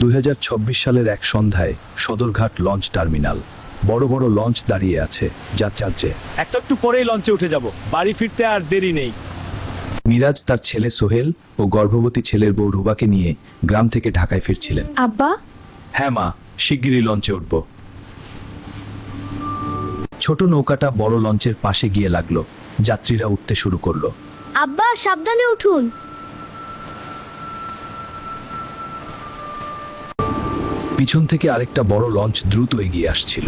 2026 সালের এক সন্ধ্যায় সদরঘাট লঞ্চ টার্মিনাল। বড় বড় লঞ্চ দাঁড়িয়ে আছে যাত্রার্থে। একটু পরেই লঞ্চে উঠে যাব, বাড়ি ফিরতে আর দেরি নেই। মিরাজ তার ছেলে সোহেল ও গর্ভবতী ছেলের বউ রুবাকে নিয়ে গ্রাম থেকে ঢাকায় ফিরছিলেন। আব্বা, হ্যাঁ মা, শিগগিরই লঞ্চে উঠব। ছোট নৌকাটা বড় লঞ্চের পাশে গিয়ে লাগলো। যাত্রীরা উঠতে শুরু করলো। আব্বা সাবধানে উঠুন। পিছন থেকে আরেকটা বড় লঞ্চ দ্রুত এগিয়ে আসছিল।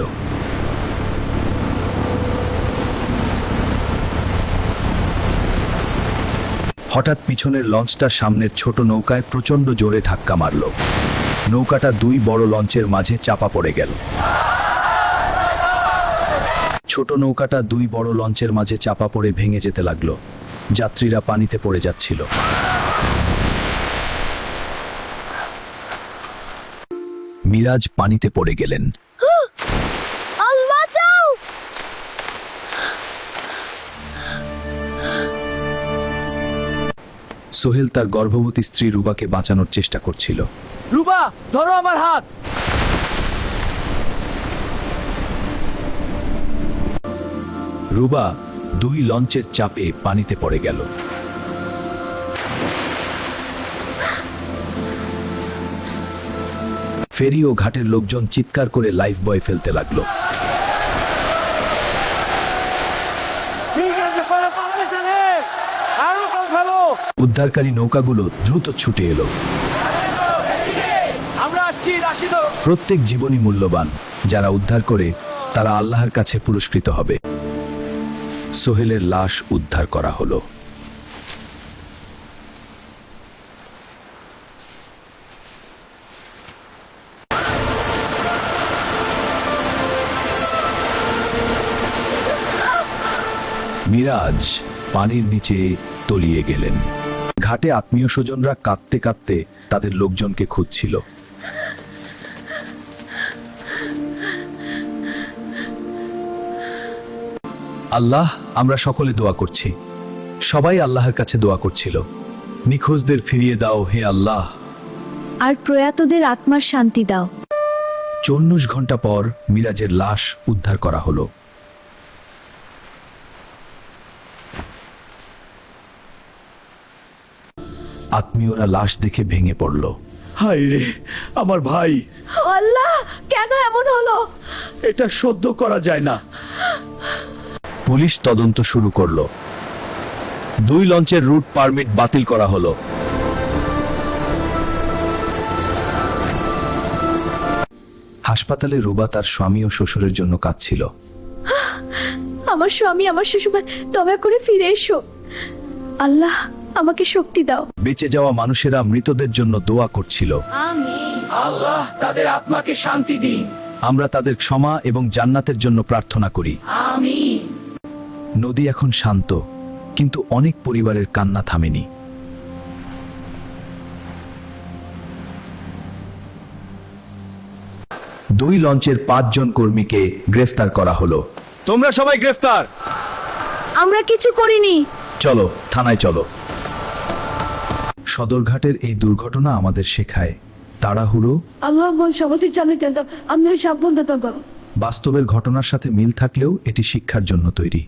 হঠাৎ পিছনের লঞ্চটা সামনের ছোট নৌকায় প্রচন্ড জোরে ধাক্কা মারল। নৌকাটা দুই বড় লঞ্চের মাঝে চাপা পড়ে গেল। ছোট নৌকাটা দুই বড় লঞ্চের মাঝে চাপা পড়ে ভেঙে যেতে লাগলো। যাত্রীরা পানিতে পড়ে যাচ্ছিল। মিরাজ পানিতে পড়ে গেলেন। আল্লাহ বাঁচাও! সোহেল তার গর্ভবতী স্ত্রী রুবাকে বাঁচানোর চেষ্টা করছিল। রুবা, ধরো আমার হাত। রুবা দুই লঞ্চের চাপে পানিতে পড়ে গেল। ফেরি ও ঘাটের লোকজন চিৎকার করে লাইফ বয় ফেলতে লাগলো। ঠিক আছে, পারবে ছেলে, আরো কম ফেলো। উদ্ধারকারী নৌকাগুলো দ্রুত ছুটে এলো। আমরা আসছি, রাশিদ। প্রত্যেক জীবনই মূল্যবান। যারা উদ্ধার করে তারা আল্লাহর কাছে পুরস্কৃত হবে। সোহেলের লাশ উদ্ধার করা হলো। মিরাজ পানির নিচে তলিয়ে গেলেন। ঘাটে আত্মীয় স্বজনরা কাঁদতে কাঁদতে তাদের লোকজনকে খুঁজছিল। আল্লাহ, আমরা সকলে দোয়া করছি। সবাই আল্লাহর কাছে দোয়া করছিল, নিখোঁজদের ফিরিয়ে দাও হে আল্লাহ। আর প্রয়াতদের আত্মার শান্তি দাও। 24 ঘন্টা পর মিরাজের লাশ উদ্ধার করা হলো। আত্মীয়রা লাশ দেখে ভেঙে পড়ল। হায় রে, আমার ভাই। আল্লাহ, কেন এমন হলো? এটা সহ্য করা যায় না। পুলিশ তদন্ত শুরু করলো। দুই লঞ্চের রুট পারমিট বাতিল করা হলো। হাসপাতালে রুবা তার স্বামী ও শ্বশুরের জন্য কাঁদছিল। আমার স্বামী, আমার শ্বশুর, দয়া করে ফিরে এসো। আল্লাহ, আমাকে শক্তি দাও। বেঁচে যাওয়া মানুষেরা মৃতদের জন্য দোয়া করছিল। আল্লাহ তাদের আত্মাকে শান্তি দিন। আমরা তাদের ক্ষমা এবং জান্নাতের জন্য প্রার্থনা করি। আমিন। নদী এখন শান্ত, কিন্তু অনেক পরিবারের কান্না থামেনি। দুই লঞ্চের 5 জন কর্মীকে গ্রেফতার করা হলো। তোমরা সবাই গ্রেফতার। আমরা কিছু করিনি। চলো থানায় চলো। সদরঘাটের এই দুর্ঘটনা আমাদের শেখায় তাড়াহুড়ো, আল্লাহ সবাই জানে কেন আমি সাবধান। বাস্তবের ঘটনার সাথে মিল থাকলেও এটি শিক্ষার জন্য তৈরি।